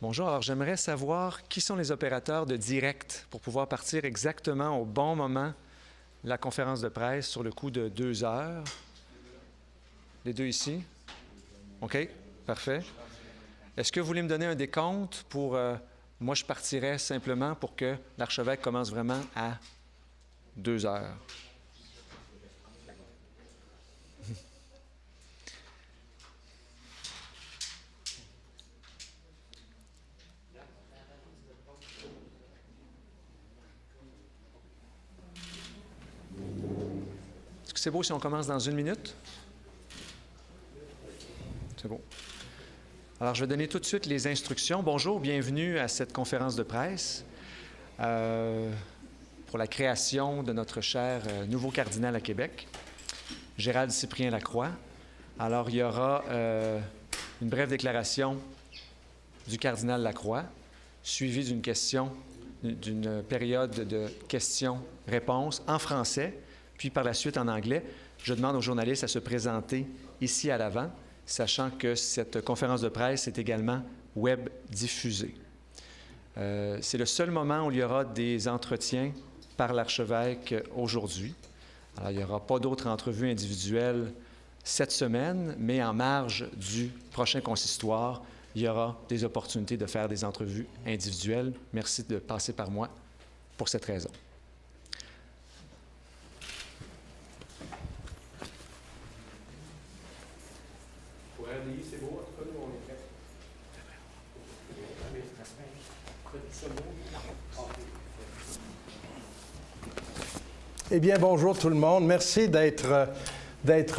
Bonjour, alors j'aimerais savoir qui sont les opérateurs de direct pour pouvoir partir exactement au bon moment la conférence de presse sur le coup de 2 heures. Les deux ici? OK, parfait. Est-ce que vous voulez me donner un décompte pour... moi, je partirais simplement pour que l'archevêque commence vraiment à 2 heures. Est-ce que c'est beau si on commence dans 1 minute? C'est beau. Alors, je vais donner tout de suite les instructions. Bonjour, bienvenue à cette conférence de presse pour la création de notre cher nouveau cardinal à Québec, Gérald Cyprien Lacroix. Alors, il y aura une brève déclaration du cardinal Lacroix, suivie d'une période de questions-réponses en français, puis par la suite en anglais. Je demande aux journalistes à se présenter ici à l'avant, sachant que cette conférence de presse est également web diffusée. C'est le seul moment où il y aura des entretiens par l'archevêque aujourd'hui. Alors, il n'y aura pas d'autres entrevues individuelles cette semaine, mais en marge du prochain consistoire, il y aura des opportunités de faire des entrevues individuelles. Merci de passer par moi pour cette raison. Eh bien, bonjour tout le monde. Merci d'être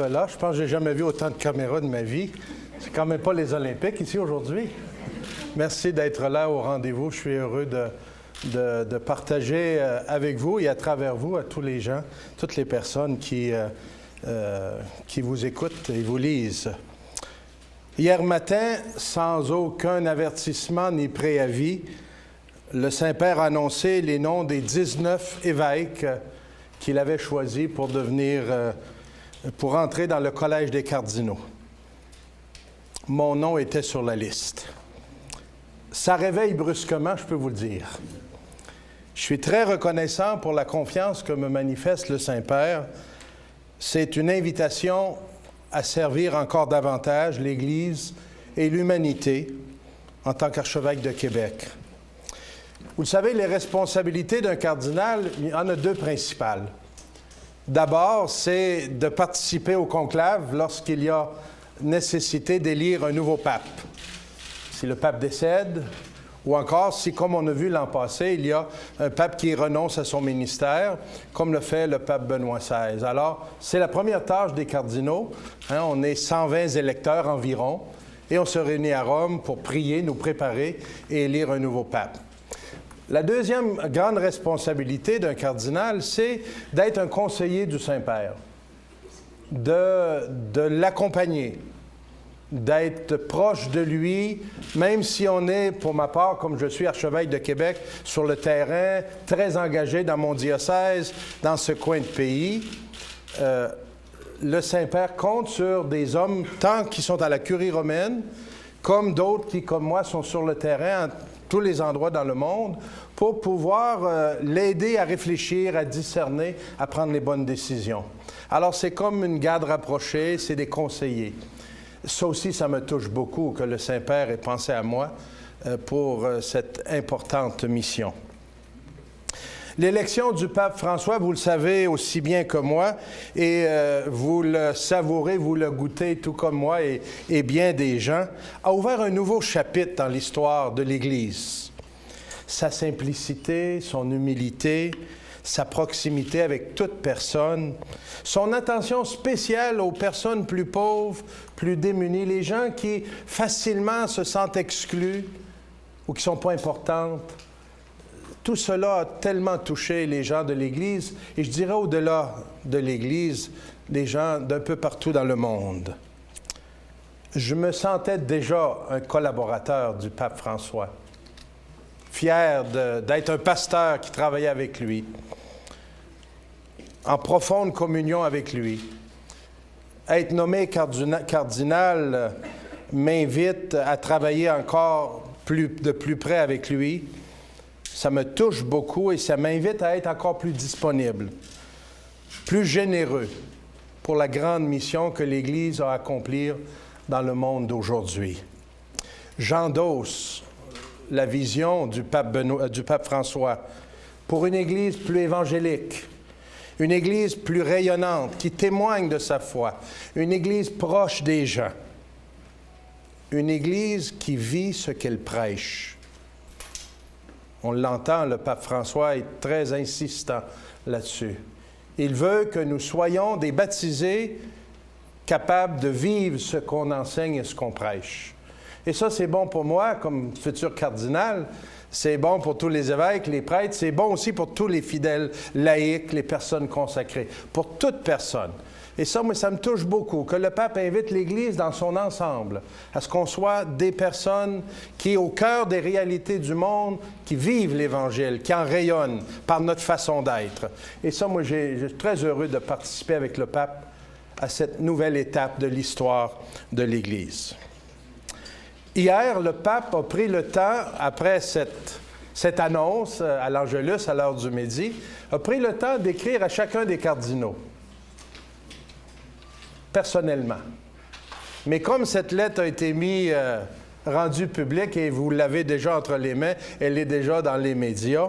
là. Je pense que je n'ai jamais vu autant de caméras de ma vie. C'est quand même pas les Olympiques ici aujourd'hui. Merci d'être là au rendez-vous. Je suis heureux de partager avec vous et à travers vous, à tous les gens, toutes les personnes qui vous écoutent et vous lisent. Hier matin, sans aucun avertissement ni préavis, le Saint-Père a annoncé les noms des 19 évêques qu'il avait choisis pour entrer dans le collège des cardinaux. Mon nom était sur la liste. Ça réveille brusquement, je peux vous le dire. Je suis très reconnaissant pour la confiance que me manifeste le Saint-Père. C'est une invitation à servir encore davantage l'Église et l'humanité en tant qu'archevêque de Québec. Vous le savez, les responsabilités d'un cardinal, il y en a 2 principales. D'abord, c'est de participer au conclave lorsqu'il y a nécessité d'élire un nouveau pape. Si le pape décède, ou encore si, comme on a vu l'an passé, il y a un pape qui renonce à son ministère, comme le fait le pape Benoît XVI. Alors, c'est la première tâche des cardinaux. On est 120 électeurs environ, et on se réunit à Rome pour prier, nous préparer et élire un nouveau pape. La deuxième grande responsabilité d'un cardinal, c'est d'être un conseiller du Saint-Père, de l'accompagner, d'être proche de lui, même si on est, pour ma part, comme je suis archevêque de Québec, sur le terrain, très engagé dans mon diocèse, dans ce coin de pays. Le Saint-Père compte sur des hommes, tant qui sont à la curie romaine, comme d'autres qui, comme moi, sont sur le terrain à tous les endroits dans le monde, pour pouvoir l'aider à réfléchir, à discerner, à prendre les bonnes décisions. Alors, c'est comme une garde rapprochée, c'est des conseillers. Ça aussi, ça me touche beaucoup que le Saint-Père ait pensé à moi pour cette importante mission. L'élection du pape François, vous le savez aussi bien que moi, et vous le savourez, vous le goûtez tout comme moi et bien des gens, a ouvert un nouveau chapitre dans l'histoire de l'Église. Sa simplicité, son humilité, sa proximité avec toute personne, son attention spéciale aux personnes plus pauvres, plus démunies, les gens qui facilement se sentent exclus ou qui ne sont pas importantes. Tout cela a tellement touché les gens de l'Église, et je dirais au-delà de l'Église, les gens d'un peu partout dans le monde. Je me sentais déjà un collaborateur du pape François, fier d'être un pasteur qui travaillait avec lui, en profonde communion avec lui. Être nommé cardinal m'invite à travailler encore de plus près avec lui. Ça me touche beaucoup et ça m'invite à être encore plus disponible, plus généreux pour la grande mission que l'Église a à accomplir dans le monde d'aujourd'hui. J'endosse la vision du pape François pour une Église plus évangélique, une Église plus rayonnante qui témoigne de sa foi, une Église proche des gens, une Église qui vit ce qu'elle prêche. On l'entend, le pape François est très insistant là-dessus. Il veut que nous soyons des baptisés capables de vivre ce qu'on enseigne et ce qu'on prêche. Et ça, c'est bon pour moi, comme futur cardinal, c'est bon pour tous les évêques, les prêtres, c'est bon aussi pour tous les fidèles laïcs, les personnes consacrées, pour toute personne. Et ça, moi, ça me touche beaucoup, que le pape invite l'Église dans son ensemble, à ce qu'on soit des personnes qui, au cœur des réalités du monde, qui vivent l'Évangile, qui en rayonnent par notre façon d'être. Et ça, moi, je suis très heureux de participer avec le pape à cette nouvelle étape de l'histoire de l'Église. Hier, le pape a pris le temps, après cette annonce à l'Angelus à l'heure du midi, a pris le temps d'écrire à chacun des cardinaux, personnellement. Mais comme cette lettre a été rendue publique et vous l'avez déjà entre les mains, elle est déjà dans les médias,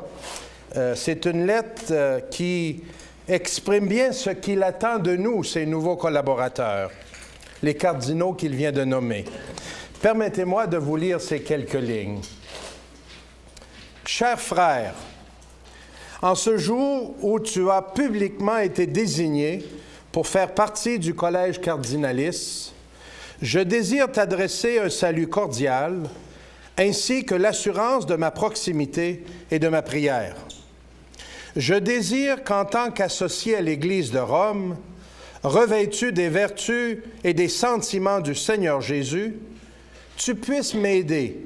c'est une lettre qui exprime bien ce qu'il attend de nous, ses nouveaux collaborateurs, les cardinaux qu'il vient de nommer. Permettez-moi de vous lire ces quelques lignes. Chers frères, en ce jour où tu as publiquement été désigné pour faire partie du collège cardinalice, je désire t'adresser un salut cordial, ainsi que l'assurance de ma proximité et de ma prière. Je désire qu'en tant qu'associé à l'Église de Rome, revêtu des vertus et des sentiments du Seigneur Jésus, tu puisses m'aider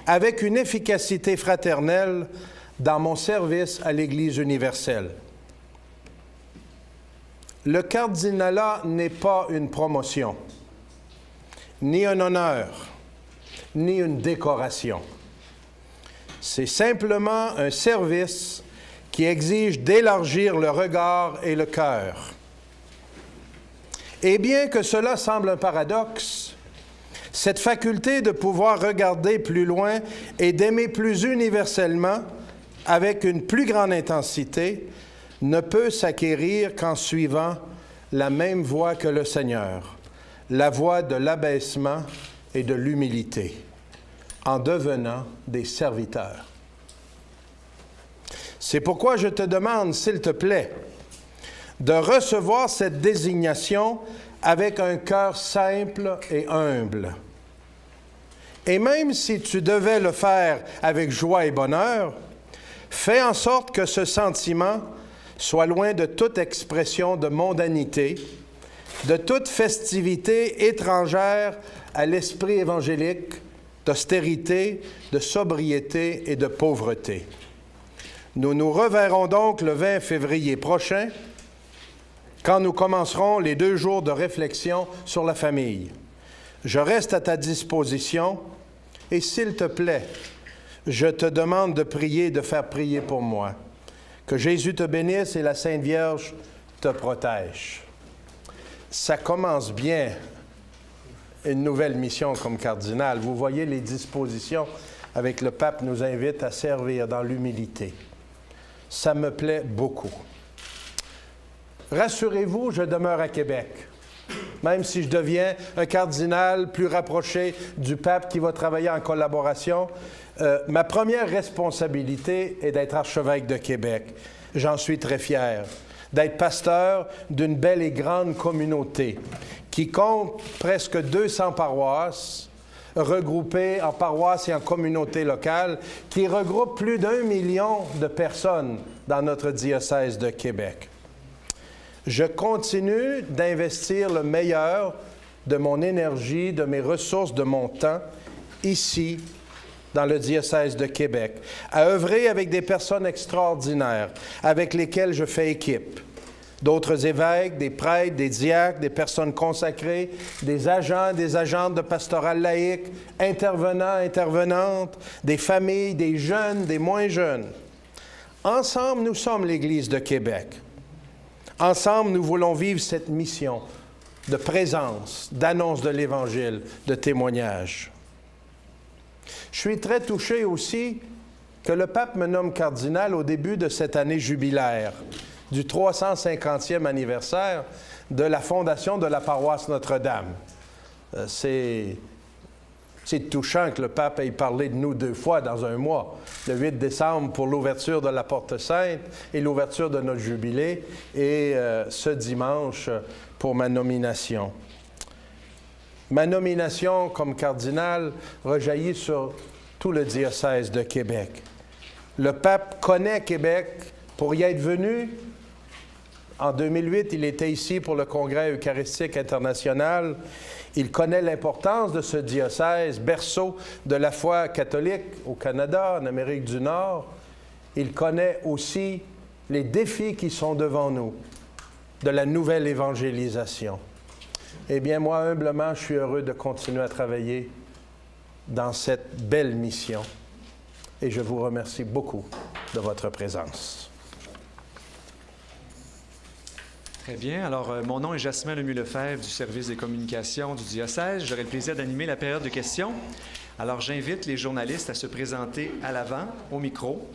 avec une efficacité fraternelle dans mon service à l'Église universelle. Le cardinalat n'est pas une promotion, ni un honneur, ni une décoration. C'est simplement un service qui exige d'élargir le regard et le cœur. Et bien que cela semble un paradoxe, cette faculté de pouvoir regarder plus loin et d'aimer plus universellement, avec une plus grande intensité, ne peut s'acquérir qu'en suivant la même voie que le Seigneur, la voie de l'abaissement et de l'humilité, en devenant des serviteurs. C'est pourquoi je te demande, s'il te plaît, de recevoir cette désignation avec un cœur simple et humble. Et même si tu devais le faire avec joie et bonheur, fais en sorte que ce sentiment soit loin de toute expression de mondanité, de toute festivité étrangère à l'esprit évangélique, d'austérité, de sobriété et de pauvreté. Nous nous reverrons donc le 20 février prochain, quand nous commencerons les 2 jours de réflexion sur la famille. Je reste à ta disposition et s'il te plaît, je te demande de prier, de faire prier pour moi. Que Jésus te bénisse et la Sainte Vierge te protège. Ça commence bien, une nouvelle mission comme cardinal. Vous voyez les dispositions avec le pape nous invite à servir dans l'humilité. Ça me plaît beaucoup. Rassurez-vous, je demeure à Québec. Même si je deviens un cardinal plus rapproché du pape qui va travailler en collaboration, ma première responsabilité est d'être archevêque de Québec. J'en suis très fier. D'être pasteur d'une belle et grande communauté qui compte presque 200 paroisses regroupées en paroisses et en communautés locales, qui regroupe plus d'1 million de personnes dans notre diocèse de Québec. Je continue d'investir le meilleur de mon énergie, de mes ressources, de mon temps, ici, dans le diocèse de Québec, à œuvrer avec des personnes extraordinaires avec lesquelles je fais équipe, d'autres évêques, des prêtres, des diacres, des personnes consacrées, des agents, des agentes de pastoral laïque, intervenants, intervenantes, des familles, des jeunes, des moins jeunes. Ensemble, nous sommes l'Église de Québec. Ensemble, nous voulons vivre cette mission de présence, d'annonce de l'Évangile, de témoignage. Je suis très touché aussi que le pape me nomme cardinal au début de cette année jubilaire, du 350e anniversaire de la fondation de la paroisse Notre-Dame. C'est touchant que le pape ait parlé de nous 2 fois dans un mois, le 8 décembre pour l'ouverture de la Porte Sainte et l'ouverture de notre jubilé, et ce dimanche pour ma nomination. Ma nomination comme cardinal rejaillit sur tout le diocèse de Québec. Le pape connaît Québec pour y être venu. En 2008, il était ici pour le Congrès eucharistique international. Il connaît l'importance de ce diocèse, berceau de la foi catholique au Canada, en Amérique du Nord. Il connaît aussi les défis qui sont devant nous, de la nouvelle évangélisation. Eh bien, moi, humblement, je suis heureux de continuer à travailler dans cette belle mission. Et je vous remercie beaucoup de votre présence. Très bien. Alors, mon nom est Jasmin Lemieux-Lefebvre du service des communications du diocèse. J'aurai le plaisir d'animer la période de questions. Alors, j'invite les journalistes à se présenter à l'avant, au micro.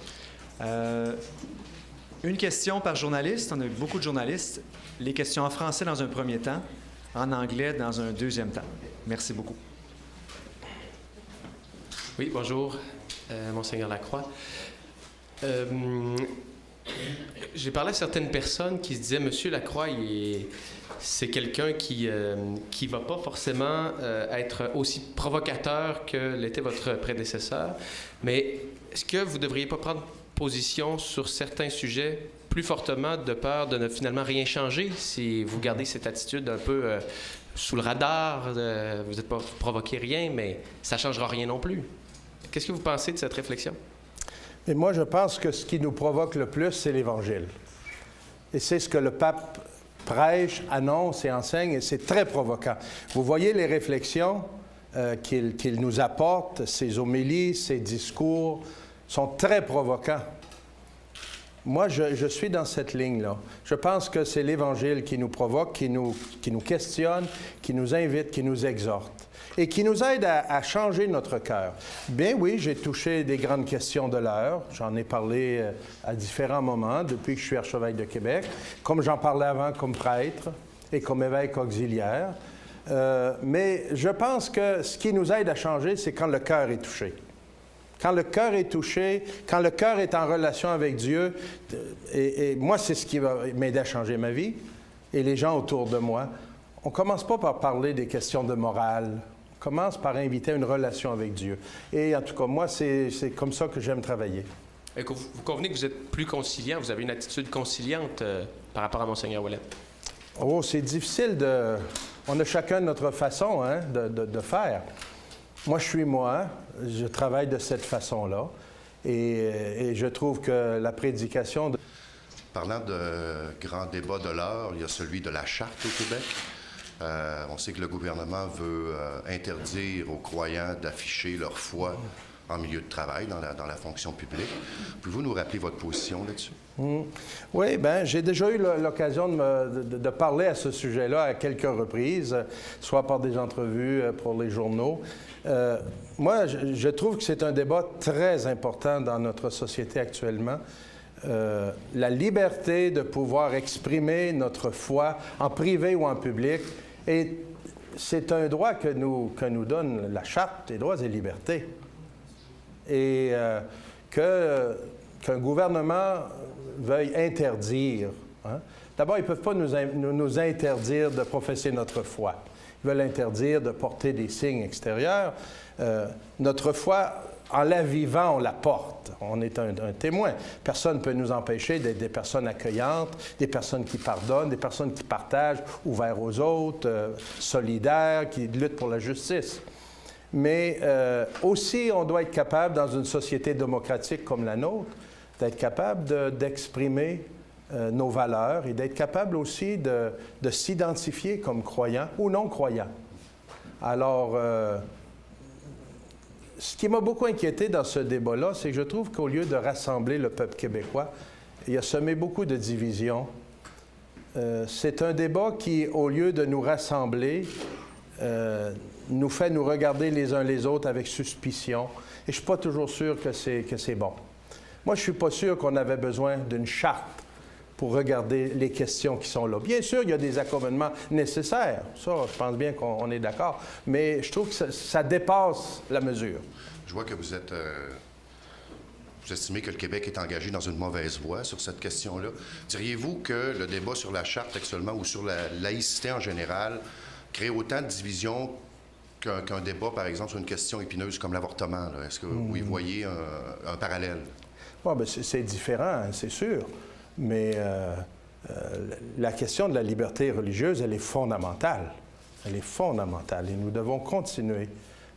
Une question par journaliste. On a beaucoup de journalistes. Les questions en français dans un premier temps, en anglais dans un deuxième temps. Merci beaucoup. Oui, bonjour, Monseigneur Lacroix. J'ai parlé à certaines personnes qui se disaient, Monsieur Lacroix, c'est quelqu'un qui va pas forcément être aussi provocateur que l'était votre prédécesseur, mais est-ce que vous ne devriez pas prendre position sur certains sujets plus fortement de peur de ne finalement rien changer si vous gardez cette attitude un peu sous le radar, vous n'êtes pas provoqué rien, mais ça ne changera rien non plus. Qu'est-ce que vous pensez de cette réflexion? Et moi, je pense que ce qui nous provoque le plus, c'est l'Évangile. Et c'est ce que le pape prêche, annonce et enseigne, et c'est très provoquant. Vous voyez les réflexions qu'il nous apporte, ses homélies, ses discours, sont très provocants. Moi, je suis dans cette ligne-là. Je pense que c'est l'Évangile qui nous provoque, qui nous questionne, qui nous invite, qui nous exhorte et qui nous aide à changer notre cœur. Bien oui, j'ai touché des grandes questions de l'heure. J'en ai parlé à différents moments depuis que je suis archevêque de Québec, comme j'en parlais avant comme prêtre et comme évêque auxiliaire. Mais je pense que ce qui nous aide à changer, c'est quand le cœur est touché. Quand le cœur est touché, quand le cœur est en relation avec Dieu, et moi, c'est ce qui va m'aider à changer ma vie, et les gens autour de moi, on ne commence pas par parler des questions de morale, on commence par inviter à une relation avec Dieu. Et en tout cas, moi, c'est comme ça que j'aime travailler. Et que vous convenez que vous êtes plus conciliant, vous avez une attitude conciliante par rapport à Monseigneur Ouellet? Oh, c'est difficile de... On a chacun notre façon de faire. Moi, je suis moi, je travaille de cette façon-là, et je trouve que la prédication... Parlant de grands débats de l'heure, il y a celui de la Charte au Québec. On sait que le gouvernement veut interdire aux croyants d'afficher leur foi en milieu de travail, dans la fonction publique. Pouvez-vous nous rappeler votre position là-dessus? Oui, bien, j'ai déjà eu l'occasion de parler à ce sujet-là à quelques reprises, soit par des entrevues pour les journaux. Moi, je trouve que c'est un débat très important dans notre société actuellement. La liberté de pouvoir exprimer notre foi en privé ou en public, et c'est un droit que nous donne la Charte des droits et libertés. Et qu'un gouvernement veuille interdire. Hein? D'abord, ils ne peuvent pas nous interdire de professer notre foi. Ils veulent interdire de porter des signes extérieurs. Notre foi, en la vivant, on la porte. On est un témoin. Personne ne peut nous empêcher d'être des personnes accueillantes, des personnes qui pardonnent, des personnes qui partagent, ouverts aux autres, solidaires, qui luttent pour la justice. Mais aussi, on doit être capable, dans une société démocratique comme la nôtre, d'être capable d'exprimer nos valeurs et d'être capable aussi de s'identifier comme croyant ou non croyant. Alors, ce qui m'a beaucoup inquiété dans ce débat-là, c'est que je trouve qu'au lieu de rassembler le peuple québécois, il a semé beaucoup de divisions. C'est un débat qui, au lieu de nous rassembler, nous fait nous regarder les uns les autres avec suspicion. Et je ne suis pas toujours sûr que c'est bon. Moi, je ne suis pas sûr qu'on avait besoin d'une charte pour regarder les questions qui sont là. Bien sûr, il y a des accommodements nécessaires. Ça, je pense bien qu'on est d'accord. Mais je trouve que ça dépasse la mesure. Je vois que vous estimez que le Québec est engagé dans une mauvaise voie sur cette question-là. Diriez-vous que le débat sur la charte actuellement ou sur la laïcité en général crée autant de divisions qu'un débat, par exemple, sur une question épineuse comme l'avortement? Est-ce que vous y voyez un parallèle? Bon, bien, c'est différent, c'est sûr. Mais la question de la liberté religieuse, elle est fondamentale. Elle est fondamentale. Et nous devons continuer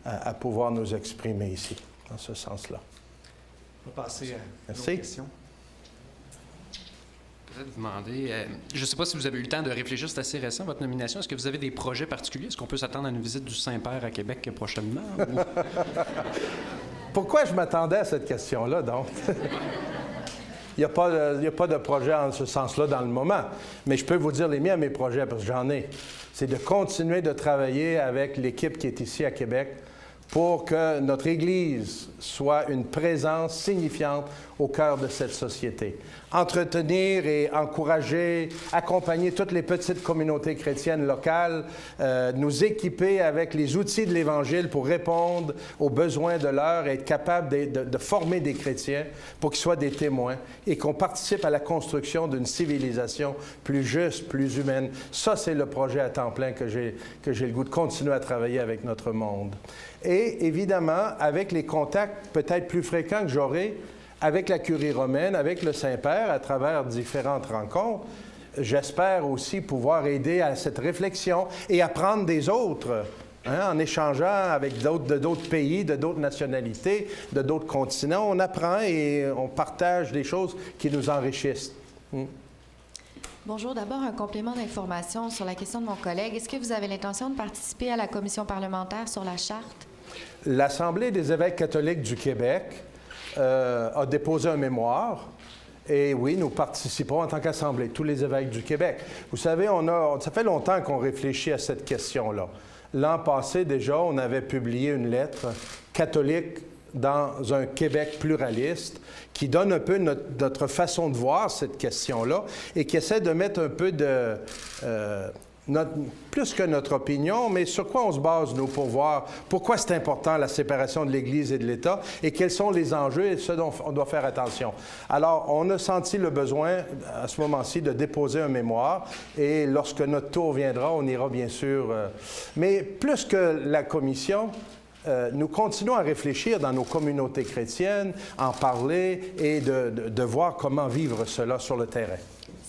à pouvoir nous exprimer ici, dans ce sens-là. On va passer à une autre Merci. question. Peut-être vous demander, je ne sais pas si vous avez eu le temps de réfléchir, c'est assez récent, votre nomination. Est-ce que vous avez des projets particuliers? Est-ce qu'on peut s'attendre à une visite du Saint-Père à Québec prochainement? Ou... Pourquoi je m'attendais à cette question-là, donc? Il n'y a pas de projet en ce sens-là dans le moment. Mais je peux vous dire les miens, mes projets, parce que j'en ai. C'est de continuer de travailler avec l'équipe qui est ici à Québec pour que notre Église soit une présence signifiante au cœur de cette société. Entretenir et encourager, accompagner toutes les petites communautés chrétiennes locales, nous équiper avec les outils de l'Évangile pour répondre aux besoins de l'heure et être capable de former des chrétiens pour qu'ils soient des témoins et qu'on participe à la construction d'une civilisation plus juste, plus humaine. Ça, c'est le projet à temps plein que j'ai le goût de continuer à travailler avec notre monde. Et évidemment, avec les contacts peut-être plus fréquents que j'aurai avec la Curie romaine, avec le Saint-Père, à travers différentes rencontres, j'espère aussi pouvoir aider à cette réflexion et apprendre des autres, en échangeant avec d'autres pays, de d'autres nationalités, de d'autres continents. On apprend et on partage des choses qui nous enrichissent. Bonjour. D'abord, un complément d'information sur la question de mon collègue. Est-ce que vous avez l'intention de participer à la commission parlementaire sur la charte? L'Assemblée des évêques catholiques du Québec a déposé un mémoire. Et oui, nous participons en tant qu'Assemblée, tous les évêques du Québec. Vous savez, ça fait longtemps qu'on réfléchit à cette question-là. L'an passé, déjà, on avait publié une lettre catholique dans un Québec pluraliste qui donne un peu notre façon de voir cette question-là et qui essaie de mettre un peu de... plus que notre opinion, mais sur quoi on se base, nous, pour voir pourquoi c'est important la séparation de l'Église et de l'État et quels sont les enjeux et ce dont on doit faire attention. Alors, on a senti le besoin, à ce moment-ci, de déposer un mémoire et lorsque notre tour viendra, on ira bien sûr... Mais plus que la commission... nous continuons à réfléchir dans nos communautés chrétiennes, en parler et de voir comment vivre cela sur le terrain.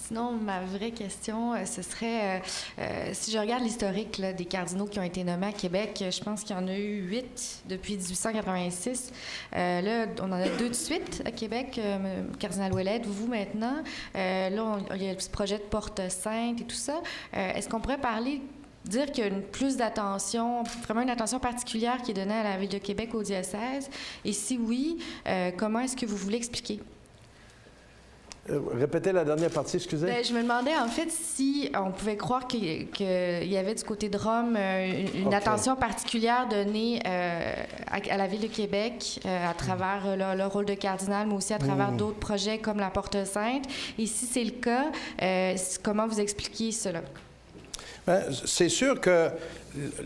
Sinon, ma vraie question, ce serait, si je regarde l'historique des cardinaux qui ont été nommés à Québec, je pense qu'il y en a eu 8 depuis 1886. Là, on en a 2 de suite à Québec, cardinal Ouellet, vous maintenant. Là, il y a ce projet de Porte-Sainte et tout ça. Est-ce qu'on pourrait dire qu'il y a plus d'attention, vraiment une attention particulière qui est donnée à la Ville de Québec, au diocèse? Et si oui, comment est-ce que vous voulez expliquer? Répétez la dernière partie, excusez. Bien, je me demandais en fait si on pouvait croire qu'il y avait du côté de Rome une attention particulière donnée à la Ville de Québec à travers le rôle de cardinal, mais aussi à travers d'autres projets comme la Porte-Sainte. Et si c'est le cas, comment vous expliquez cela? Bien, c'est sûr que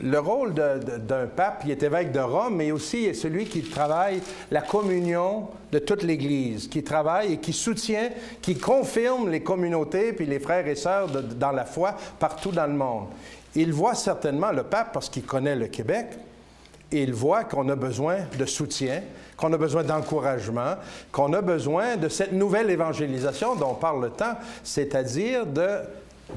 le rôle d'un pape, il est évêque de Rome, mais aussi celui qui travaille la communion de toute l'Église, qui travaille et qui soutient, qui confirme les communautés puis les frères et sœurs dans la foi partout dans le monde. Il voit certainement le pape, parce qu'il connaît le Québec, et il voit qu'on a besoin de soutien, qu'on a besoin d'encouragement, qu'on a besoin de cette nouvelle évangélisation dont parle le temps, c'est-à-dire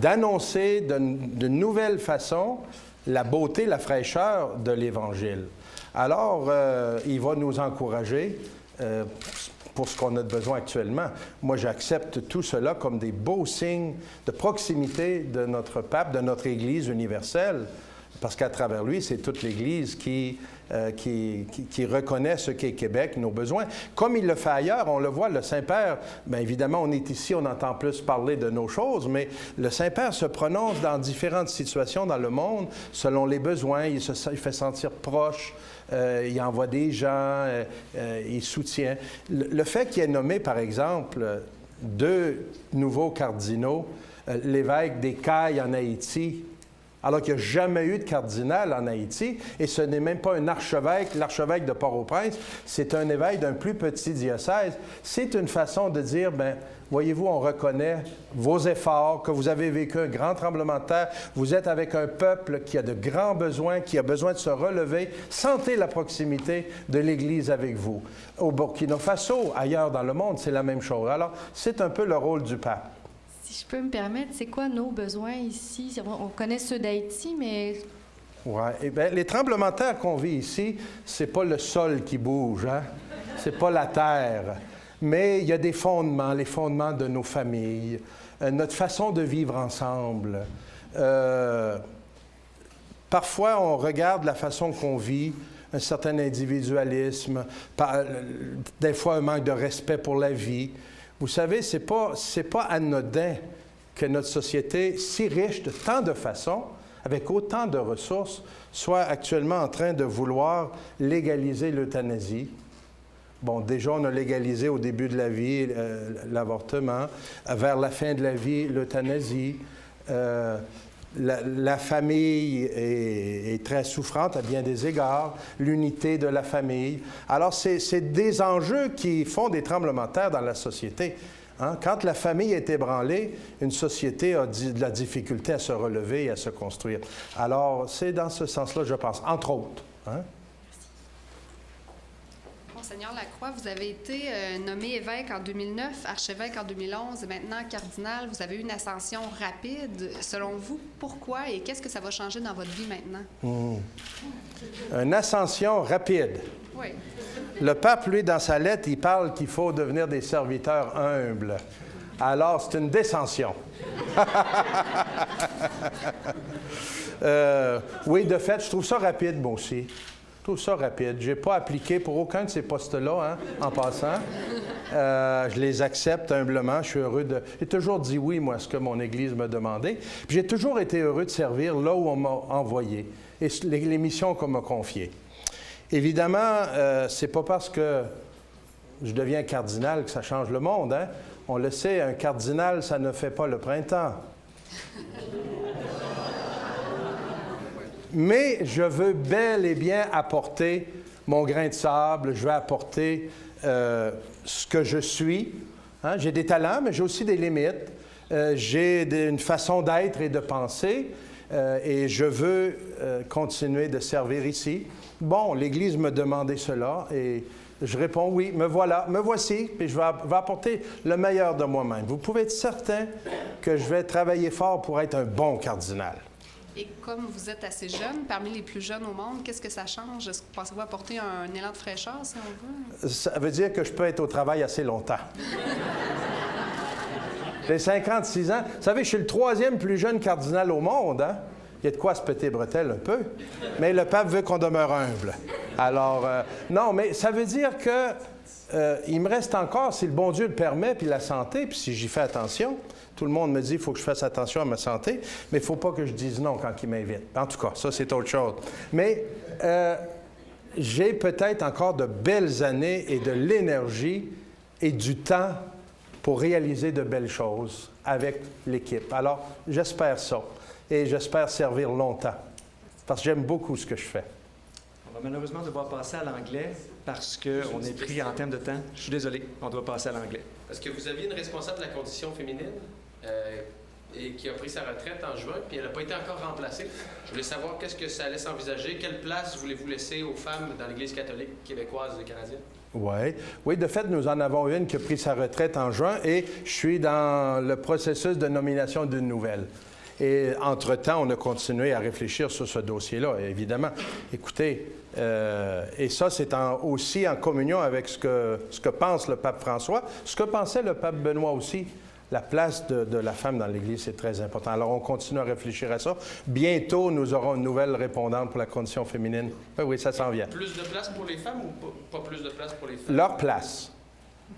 d'annoncer d'une nouvelle façon la beauté, la fraîcheur de l'Évangile. Alors, il va nous encourager pour ce qu'on a de besoin actuellement. Moi, j'accepte tout cela comme des beaux signes de proximité de notre pape, de notre Église universelle, parce qu'à travers lui, c'est toute l'Église qui reconnaît ce qu'est Québec, nos besoins. Comme il le fait ailleurs, on le voit, le Saint-Père, bien évidemment, on est ici, on entend plus parler de nos choses, mais le Saint-Père se prononce dans différentes situations dans le monde, selon les besoins, il fait sentir proche, il envoie des gens, il soutient. Le fait qu'il ait nommé, par exemple, 2 nouveaux cardinaux, l'évêque des Cailles en Haïti, alors qu'il n'y a jamais eu de cardinal en Haïti, et ce n'est même pas un archevêque, l'archevêque de Port-au-Prince, c'est un évêque d'un plus petit diocèse. C'est une façon de dire, bien, voyez-vous, on reconnaît vos efforts, que vous avez vécu un grand tremblement de terre, vous êtes avec un peuple qui a de grands besoins, qui a besoin de se relever, sentez la proximité de l'Église avec vous. Au Burkina Faso, ailleurs dans le monde, c'est la même chose. Alors, c'est un peu le rôle du pape. Si je peux me permettre, c'est quoi nos besoins ici? On connaît ceux d'Haïti, mais... Oui. Eh bien, les tremblements de terre qu'on vit ici, c'est pas le sol qui bouge, hein? C'est pas la terre. Mais il y a des fondements, les fondements de nos familles, notre façon de vivre ensemble. Parfois, on regarde la façon qu'on vit, un certain individualisme, des fois un manque de respect pour la vie. Vous savez, c'est pas anodin que notre société, si riche de tant de façons, avec autant de ressources, soit actuellement en train de vouloir légaliser l'euthanasie. Bon, déjà, on a légalisé au début de la vie l'avortement, vers la fin de la vie, l'euthanasie. La famille est très souffrante à bien des égards, l'unité de la famille. Alors, c'est des enjeux qui font des tremblements de terre dans la société. Hein? Quand la famille est ébranlée, une société a de la difficulté à se relever et à se construire. Alors, c'est dans ce sens-là, je pense, entre autres. Hein? Monseigneur Lacroix, vous avez été nommé évêque en 2009, archevêque en 2011 et maintenant cardinal. Vous avez eu une ascension rapide. Selon vous, pourquoi et qu'est-ce que ça va changer dans votre vie maintenant? Une ascension rapide. Oui. Le pape, lui, dans sa lettre, il parle qu'il faut devenir des serviteurs humbles. Alors, c'est une descension. Oui, de fait, je trouve ça rapide, moi aussi. Je trouve ça rapide. Je n'ai pas appliqué pour aucun de ces postes-là, hein, en passant. Je les accepte humblement. Je suis heureux de... J'ai toujours dit oui, moi, à ce que mon Église m'a demandé. Puis j'ai toujours été heureux de servir là où on m'a envoyé et les missions qu'on m'a confiées. Évidemment, c'est pas parce que je deviens cardinal que ça change le monde, hein? On le sait, un cardinal, ça ne fait pas le printemps. Mais je veux bel et bien apporter mon grain de sable, je veux apporter ce que je suis. Hein? J'ai des talents, mais j'ai aussi des limites. J'ai une façon d'être et de penser, et je veux continuer de servir ici. Bon, l'Église me demandait cela, et je réponds oui, me voilà, me voici, puis je vais apporter le meilleur de moi-même. Vous pouvez être certain que je vais travailler fort pour être un bon cardinal. Et comme vous êtes assez jeune, parmi les plus jeunes au monde, qu'est-ce que ça change? Est-ce que vous pensez-vous apporter un élan de fraîcheur, si on veut? Ça veut dire que je peux être au travail assez longtemps. J'ai 56 ans. Vous savez, je suis le 3e plus jeune cardinal au monde, hein? Il y a de quoi se péter bretelles un peu. Mais le pape veut qu'on demeure humble. Alors, non, mais ça veut dire que il me reste encore, si le bon Dieu le permet, puis la santé, puis si j'y fais attention. Tout le monde me dit qu'il faut que je fasse attention à ma santé, mais il ne faut pas que je dise non quand il m'invite. En tout cas, ça, c'est autre chose. Mais j'ai peut-être encore de belles années et de l'énergie et du temps pour réaliser de belles choses avec l'équipe. Alors, j'espère ça. Et j'espère servir longtemps, parce que j'aime beaucoup ce que je fais. On va malheureusement devoir passer à l'anglais parce qu'on est pris en termes de temps. Je suis désolé, on doit passer à l'anglais. Parce que vous aviez une responsable de la condition féminine et qui a pris sa retraite en juin, puis elle n'a pas été encore remplacée. Je voulais savoir qu'est-ce que ça laisse envisager. Quelle place voulez-vous laisser aux femmes dans l'Église catholique québécoise et canadienne? Oui, de fait, nous en avons une qui a pris sa retraite en juin et je suis dans le processus de nomination d'une nouvelle. Et entre-temps, on a continué à réfléchir sur ce dossier-là, évidemment. Écoutez, Et ça, c'est aussi en communion avec ce que pense le pape François, ce que pensait le pape Benoît aussi. La place de la femme dans l'Église, c'est très important. Alors, on continue à réfléchir à ça. Bientôt, nous aurons une nouvelle répondante pour la condition féminine. Oui, ça s'en vient. Plus de place pour les femmes ou pas plus de place pour les femmes? Leur place.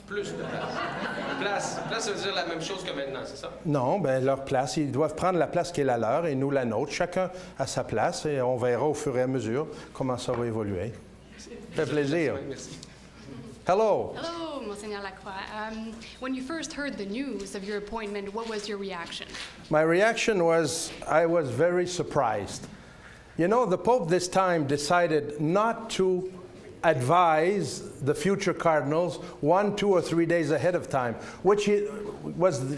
Plus de place. Place, ça veut dire la même chose que maintenant, c'est ça? Non, bien, leur place. Ils doivent prendre la place qui est la leur et nous la nôtre. Chacun a sa place et on verra au fur et à mesure comment ça va évoluer. Ça fait plaisir. Merci. Hello. Hello, Monseigneur Lacroix. When you first heard the news of your appointment, what was your reaction? My reaction was, I was very surprised. You know, the Pope this time decided not to advise the future cardinals 1, 2, or 3 days ahead of time, which was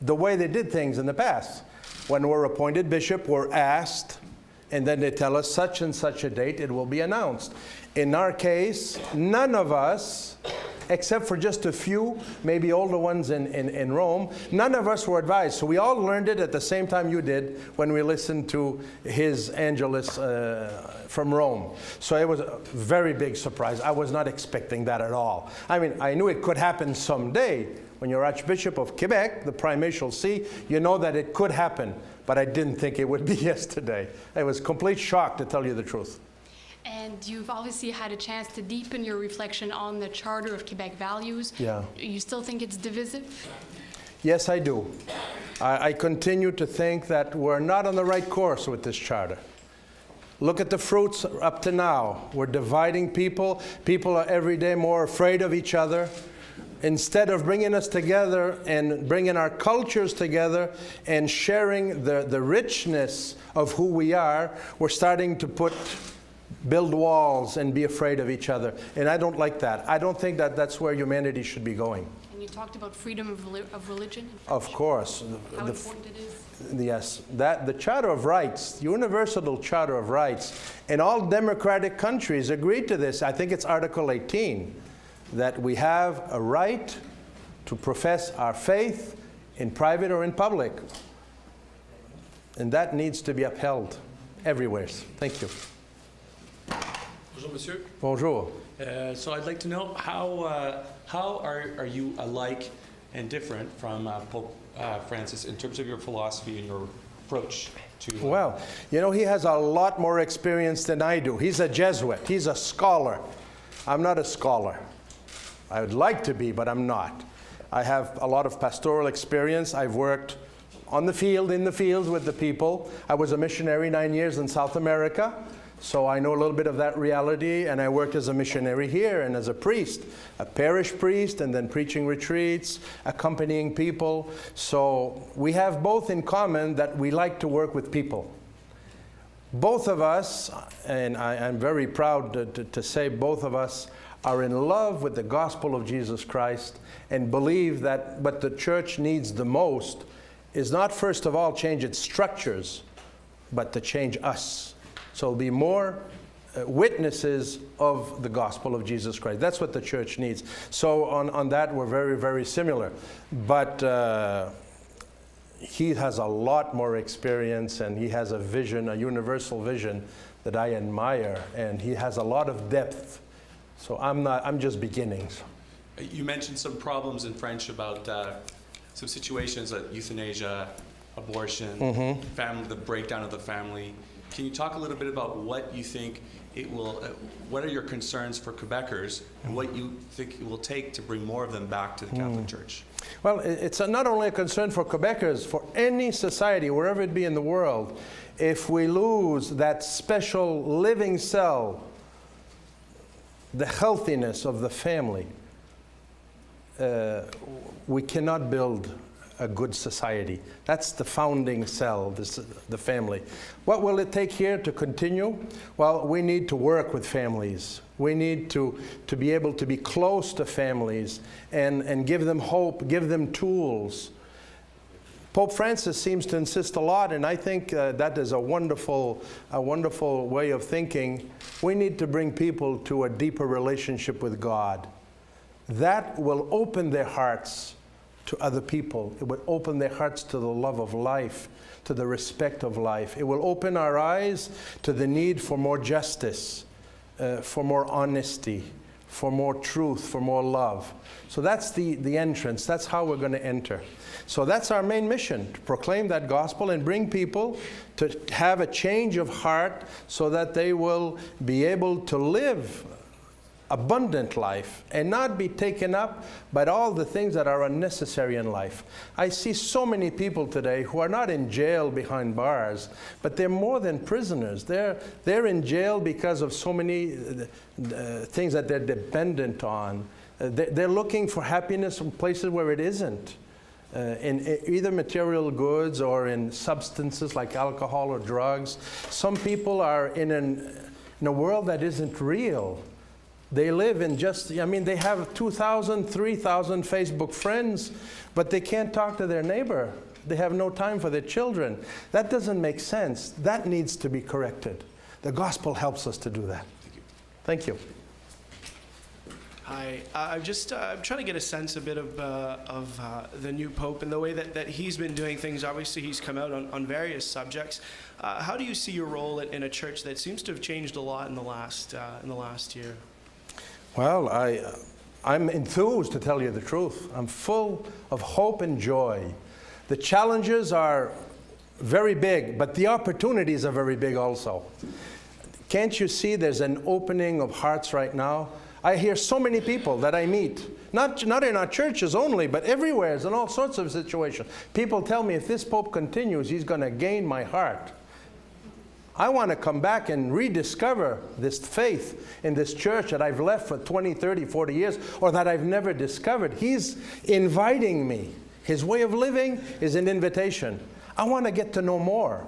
the way they did things in the past. When we're appointed bishop, we're asked, and then they tell us such and such a date, it will be announced. In our case, none of us, except for just a few, maybe older ones in Rome, none of us were advised. So we all learned it at the same time you did when we listened to his Angelus from Rome. So it was a very big surprise. I was not expecting that at all. I mean, I knew it could happen someday. When you're Archbishop of Quebec, the primatial see, you know that it could happen. But I didn't think it would be yesterday. It was a complete shock, to tell you the truth. And you've obviously had a chance to deepen your reflection on the Charter of Quebec values. Yeah. You still think it's divisive? Yes, I do. I continue to think that we're not on the right course with this charter. Look at the fruits up to now. We're dividing people. People are every day more afraid of each other. Instead of bringing us together and bringing our cultures together and sharing the richness of who we are, we're starting to build walls and be afraid of each other. And I don't like that. I don't think that that's where humanity should be going. And you talked about freedom of religion. Of course. How important it is. Yes, the Charter of Rights, the Universal Charter of Rights, and all democratic countries agreed to this. I think it's Article 18, that we have a right to profess our faith in private or in public. And that needs to be upheld everywhere. Thank you. Bonjour, monsieur. Bonjour. So I'd like to know how are you alike and different from Pope Francis in terms of your philosophy and your approach to... Well, you know, he has a lot more experience than I do. He's a Jesuit. He's a scholar. I'm not a scholar. I would like to be, but I'm not. I have a lot of pastoral experience. I've worked on the field, in the fields with the people. I was a missionary 9 years in South America. So I know a little bit of that reality, and I worked as a missionary here and as a priest, a parish priest, and then preaching retreats, accompanying people. So we have both in common that we like to work with people. Both of us, and I'm very proud to say both of us, are in love with the gospel of Jesus Christ and believe that what the church needs the most is not first of all change its structures, but to change us. So there'll be more witnesses of the gospel of Jesus Christ. That's what the church needs. So on that, we're very, very similar. But he has a lot more experience, and he has a vision, a universal vision that I admire, and he has a lot of depth. So I'm just beginning. You mentioned some problems in French about some situations like euthanasia, abortion, family, the breakdown of the family. Can you talk a little bit about what you think it will, what are your concerns for Quebecers, and what you think it will take to bring more of them back to the Catholic Church? Well, it's not only a concern for Quebecers, for any society, wherever it be in the world. If we lose that special living cell, the healthiness of the family, we cannot build a good society. That's the founding cell, the family. What will it take here to continue? Well, we need to work with families. We need to be able to be close to families and give them hope, give them tools. Pope Francis seems to insist a lot, and I think that is a wonderful way of thinking. We need to bring people to a deeper relationship with God. That will open their hearts to other people. It will open their hearts to the love of life, to the respect of life. It will open our eyes to the need for more justice, for more honesty, for more truth, for more love. So that's the entrance. That's how we're going to enter. So that's our main mission, to proclaim that gospel and bring people to have a change of heart so that they will be able to live abundant life and not be taken up by all the things that are unnecessary in life. I see so many people today who are not in jail behind bars, but they're more than prisoners. They're in jail because of so many things that they're dependent on. They're looking for happiness in places where it isn't. In either material goods or in substances like alcohol or drugs. Some people are in a world that isn't real. They live in they have 2,000, 3,000 Facebook friends, but they can't talk to their neighbor. They have no time for their children. That doesn't make sense. That needs to be corrected. The gospel helps us to do that. Thank you. Hi. I'm trying to get a sense a bit of the new Pope and the way that he's been doing things. Obviously, he's come out on various subjects. How do you see your role in a church that seems to have changed a lot in the last year? Well, I'm enthused, to tell you the truth. I'm full of hope and joy. The challenges are very big, but the opportunities are very big also. Can't you see there's an opening of hearts right now? I hear so many people that I meet, not in our churches only, but everywhere, in all sorts of situations. People tell me if this Pope continues, he's going to gain my heart. I want to come back and rediscover this faith in this church that I've left for 20, 30, 40 years, or that I've never discovered. He's inviting me. His way of living is an invitation. I want to get to know more.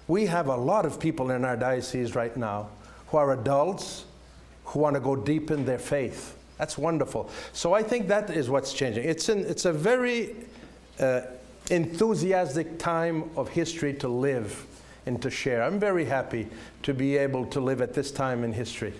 We have a lot of people in our diocese right now who are adults who want to go deep in their faith. That's wonderful. So I think that is what's changing. It's a very enthusiastic time of history to live and to share. I'm very happy to be able to live at this time in history.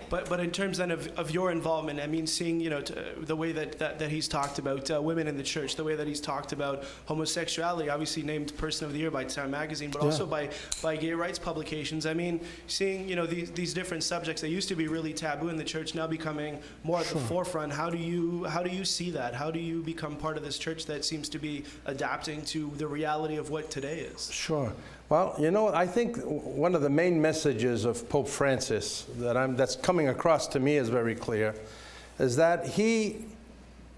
But in terms then of your involvement, I mean, seeing the way that he's talked about women in the church, the way that he's talked about homosexuality, obviously named Person of the Year by Time Magazine, but also by gay rights publications. I mean, seeing these different subjects that used to be really taboo in the church now becoming more at the forefront. How do you see that? How do you become part of this church that seems to be adapting to the reality of what today is? Sure. Well, I think one of the main messages of Pope Francis that's coming across to me is very clear, is that he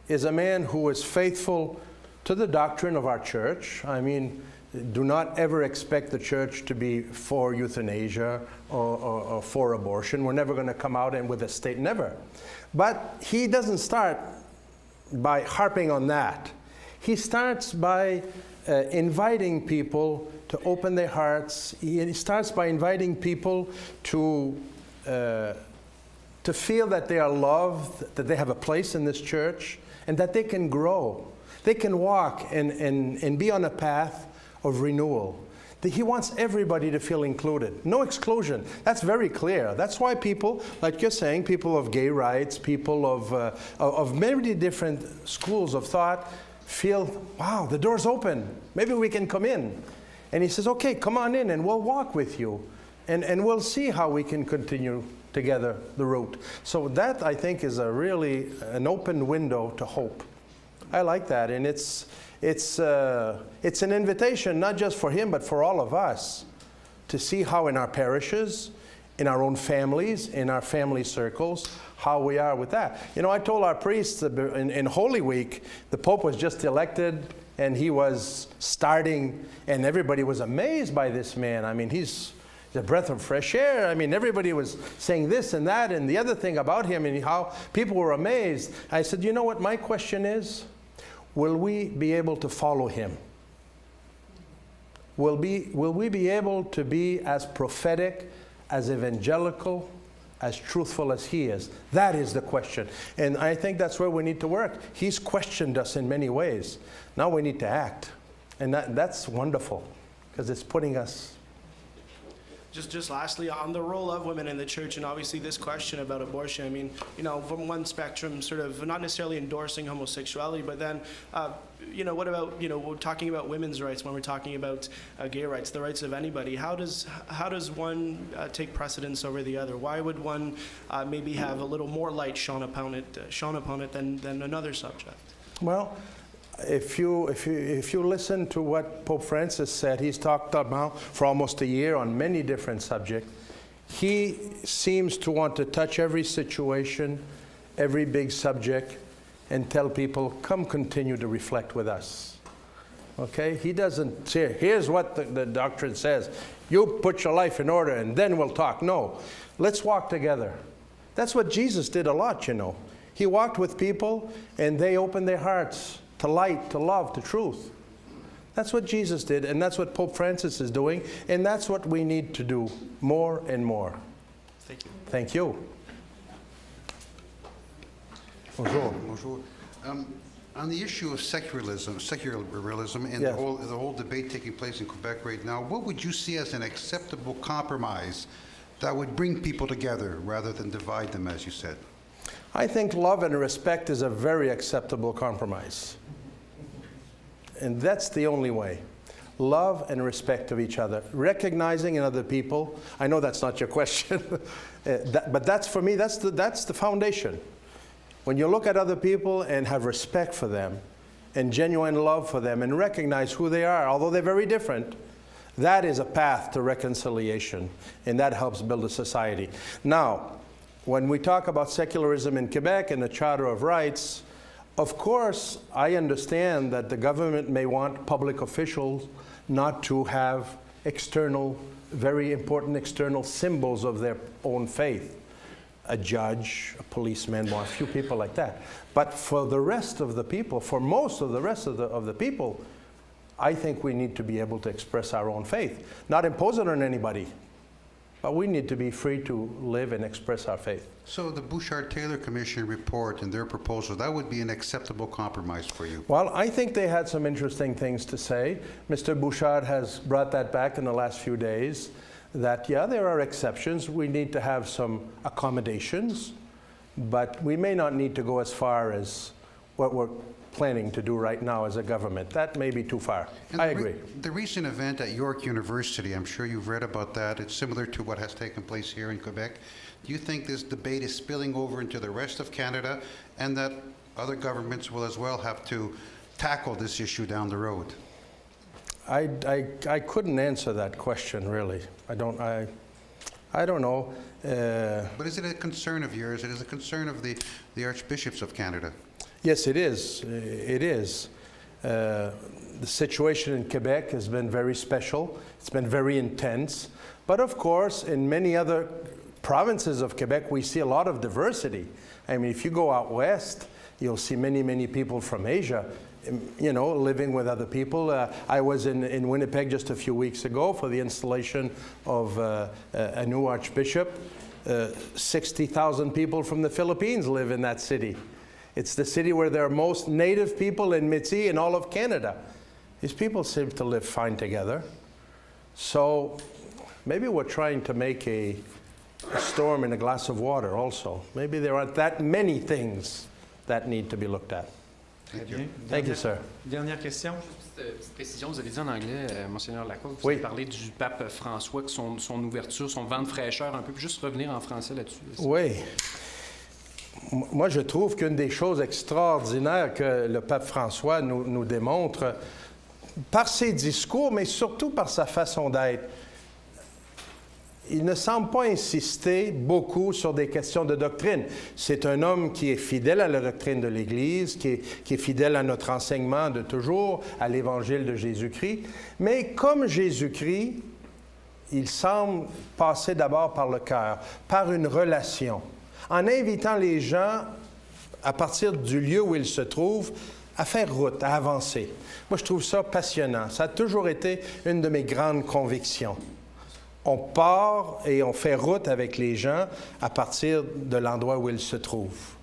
is a man who is faithful to the doctrine of our church. I mean, do not ever expect the church to be for euthanasia or for abortion. We're never going to come out with a state, never. But he doesn't start by harping on that. He starts by inviting people to open their hearts. He starts by inviting people to feel that they are loved, that they have a place in this church, and that they can grow. They can walk and be on a path of renewal. He wants everybody to feel included. No exclusion. That's very clear. That's why people, like you're saying, people of gay rights, people of many different schools of thought feel, wow, the door's open. Maybe we can come in. And he says, okay, come on in and we'll walk with you. And we'll see how we can continue together the route. So that, I think, is an open window to hope. I like that. And it's an invitation, not just for him, but for all of us, to see how in our parishes, in our own families, in our family circles, how we are with that. I told our priests in Holy Week, the Pope was just elected, and he was starting, and everybody was amazed by this man. I mean, he's a breath of fresh air. I mean, everybody was saying this and that and the other thing about him, and how people were amazed. I said, you know what my question is? Will we be able to follow him? Will we be able to be as prophetic, as evangelical, as truthful as he is? That is the question. And I think that's where we need to work. He's questioned us in many ways. Now we need to act. And that's wonderful, because it's putting us. just lastly, on the role of women in the church, and obviously this question about abortion, I mean, from one spectrum, sort of not necessarily endorsing homosexuality, but then, what about, we're talking about women's rights when we're talking about gay rights, the rights of anybody. How does one take precedence over the other? Why would one maybe have a little more light shone upon it than another subject? Well, if you listen to what Pope Francis said, he's talked about for almost a year on many different subjects. He seems to want to touch every situation, every big subject, and tell people, come continue to reflect with us. Okay? He doesn't say, here's what the doctrine says. You put your life in order and then we'll talk. No. Let's walk together. That's what Jesus did a lot, He walked with people and they opened their hearts to light, to love, to truth. That's what Jesus did, and that's what Pope Francis is doing, and that's what we need to do more and more. Thank you. Thank you. Bonjour. Bonjour. On the issue of secularism, and Yes. the whole debate taking place in Quebec right now, what would you see as an acceptable compromise that would bring people together rather than divide them, as you said? I think love and respect is a very acceptable compromise. And that's the only way. Love and respect of each other. Recognizing in other people. I know that's not your question. But that's, for me, that's the foundation. When you look at other people and have respect for them and genuine love for them and recognize who they are, although they're very different, that is a path to reconciliation. And that helps build a society. Now, when we talk about secularism in Quebec and the Charter of Rights, of course, I understand that the government may want public officials not to have very important external symbols of their own faith. A judge, a policeman, a few people like that. But for the rest of the people, for most of the rest of the people, I think we need to be able to express our own faith, not impose it on anybody. But we need to be free to live and express our faith. So the Bouchard-Taylor Commission report and their proposal, that would be an acceptable compromise for you? Well, I think they had some interesting things to say. Mr. Bouchard has brought that back in the last few days, that, yeah, there are exceptions. We need to have some accommodations, but we may not need to go as far as what we're planning to do right now as a government. That may be too far. And I agree. The recent event at York University, I'm sure you've read about that. It's similar to what has taken place here in Quebec. Do you think this debate is spilling over into the rest of Canada and that other governments will as well have to tackle this issue down the road? I couldn't answer that question, really. I don't know. But is it a concern of yours? It is a concern of the archbishops of Canada. Yes, it is. It is. The situation in Quebec has been very special. It's been very intense. But of course, in many other provinces of Quebec, we see a lot of diversity. I mean, if you go out west, you'll see many, many people from Asia, living with other people. I was in Winnipeg just a few weeks ago for the installation of a new archbishop. 60,000 people from the Philippines live in that city. It's the city where there are most native people in Métis in all of Canada. These people seem to live fine together. So maybe we're trying to make a storm in a glass of water also. Maybe there aren't that many things that need to be looked at. Thank you. Thank you, sir. Dernière question. Petite précision, vous avez dit en anglais, Monseigneur Lacroix, vous Oui. avez parlé du pape François, que son ouverture, son vent de fraîcheur un peu. Puis juste revenir en français là-dessus. Oui. Moi, je trouve qu'une des choses extraordinaires que le pape François nous démontre, par ses discours, mais surtout par sa façon d'être, il ne semble pas insister beaucoup sur des questions de doctrine. C'est un homme qui est fidèle à la doctrine de l'Église, qui est fidèle à notre enseignement de toujours, à l'Évangile de Jésus-Christ. Mais comme Jésus-Christ, il semble passer d'abord par le cœur, par une relation, en invitant les gens, à partir du lieu où ils se trouvent, à faire route, à avancer. Moi, je trouve ça passionnant. Ça a toujours été une de mes grandes convictions. On part et on fait route avec les gens à partir de l'endroit où ils se trouvent.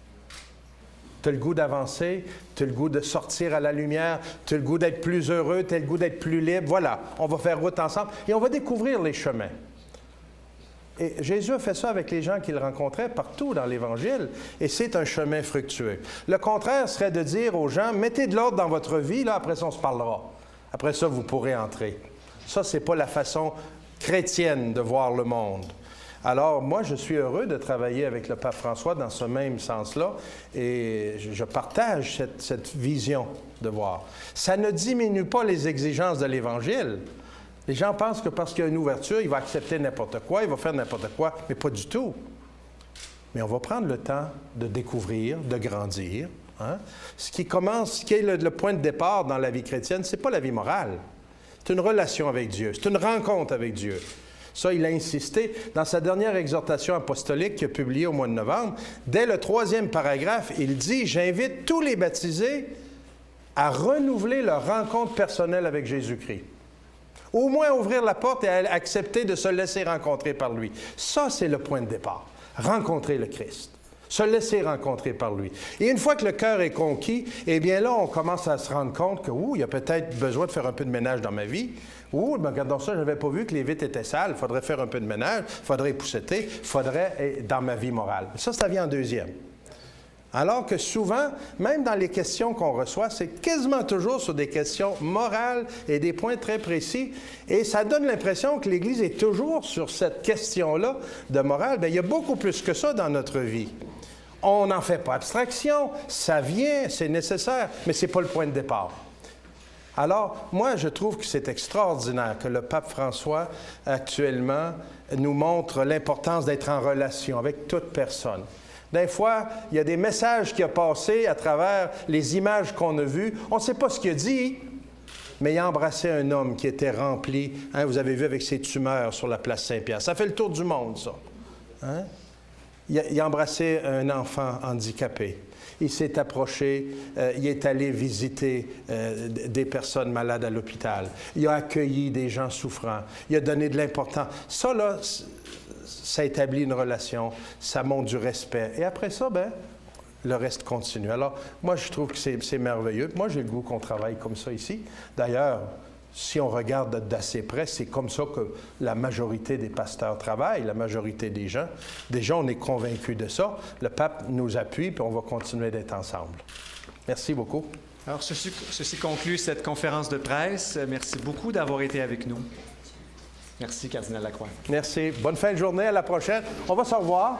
Tu as le goût d'avancer, tu as le goût de sortir à la lumière, tu as le goût d'être plus heureux, tu as le goût d'être plus libre. Voilà, on va faire route ensemble et on va découvrir les chemins. Et Jésus a fait ça avec les gens qu'il rencontrait partout dans l'Évangile, et c'est un chemin fructueux. Le contraire serait de dire aux gens, mettez de l'ordre dans votre vie, là, après ça, on se parlera. Après ça, vous pourrez entrer. Ça, ce n'est pas la façon chrétienne de voir le monde. Alors, moi, je suis heureux de travailler avec le pape François dans ce même sens-là, et je partage cette vision de voir. Ça ne diminue pas les exigences de l'Évangile. Les gens pensent que parce qu'il y a une ouverture, il va accepter n'importe quoi, il va faire n'importe quoi, mais pas du tout. Mais on va prendre le temps de découvrir, de grandir. Hein? Ce qui est le point de départ dans la vie chrétienne, ce n'est pas la vie morale. C'est une relation avec Dieu, c'est une rencontre avec Dieu. Ça, il a insisté dans sa dernière exhortation apostolique qu'il a publiée au mois de novembre. Dès le 3e paragraphe, il dit « J'invite tous les baptisés à renouveler leur rencontre personnelle avec Jésus-Christ. » Au moins ouvrir la porte et accepter de se laisser rencontrer par lui. Ça, c'est le point de départ. Rencontrer le Christ. Se laisser rencontrer par lui. Et une fois que le cœur est conquis, eh bien là, on commence à se rendre compte que, il y a peut-être besoin de faire un peu de ménage dans ma vie. Regardons ça, je n'avais pas vu que les vitres étaient sales. Il faudrait faire un peu de ménage, il faudrait épousseter, il faudrait dans ma vie morale. Ça vient en deuxième. Alors que souvent, même dans les questions qu'on reçoit, c'est quasiment toujours sur des questions morales et des points très précis. Et ça donne l'impression que l'Église est toujours sur cette question-là de morale. Bien, il y a beaucoup plus que ça dans notre vie. On n'en fait pas abstraction, ça vient, c'est nécessaire, mais ce n'est pas le point de départ. Alors, moi, je trouve que c'est extraordinaire que le pape François, actuellement, nous montre l'importance d'être en relation avec toute personne. Des fois, il y a des messages qui ont passé à travers les images qu'on a vues. On ne sait pas ce qu'il a dit, mais il a embrassé un homme qui était rempli. Hein, vous avez vu avec ses tumeurs sur la place Saint-Pierre. Ça fait le tour du monde, ça. Hein? Il a embrassé un enfant handicapé. Il s'est approché, il est allé visiter des personnes malades à l'hôpital. Il a accueilli des gens souffrants. Il a donné de l'importance. Ça, là, ça établit une relation, ça montre du respect. Et après ça, le reste continue. Alors, moi, je trouve que c'est merveilleux. Moi, j'ai le goût qu'on travaille comme ça ici. D'ailleurs, si on regarde d'assez près, c'est comme ça que la majorité des pasteurs travaillent, la majorité des gens. Déjà, on est convaincus de ça. Le pape nous appuie, puis on va continuer d'être ensemble. Merci beaucoup. Alors, ceci conclut cette conférence de presse. Merci beaucoup d'avoir été avec nous. Merci, Cardinal Lacroix. Merci. Bonne fin de journée. À la prochaine. On va se revoir.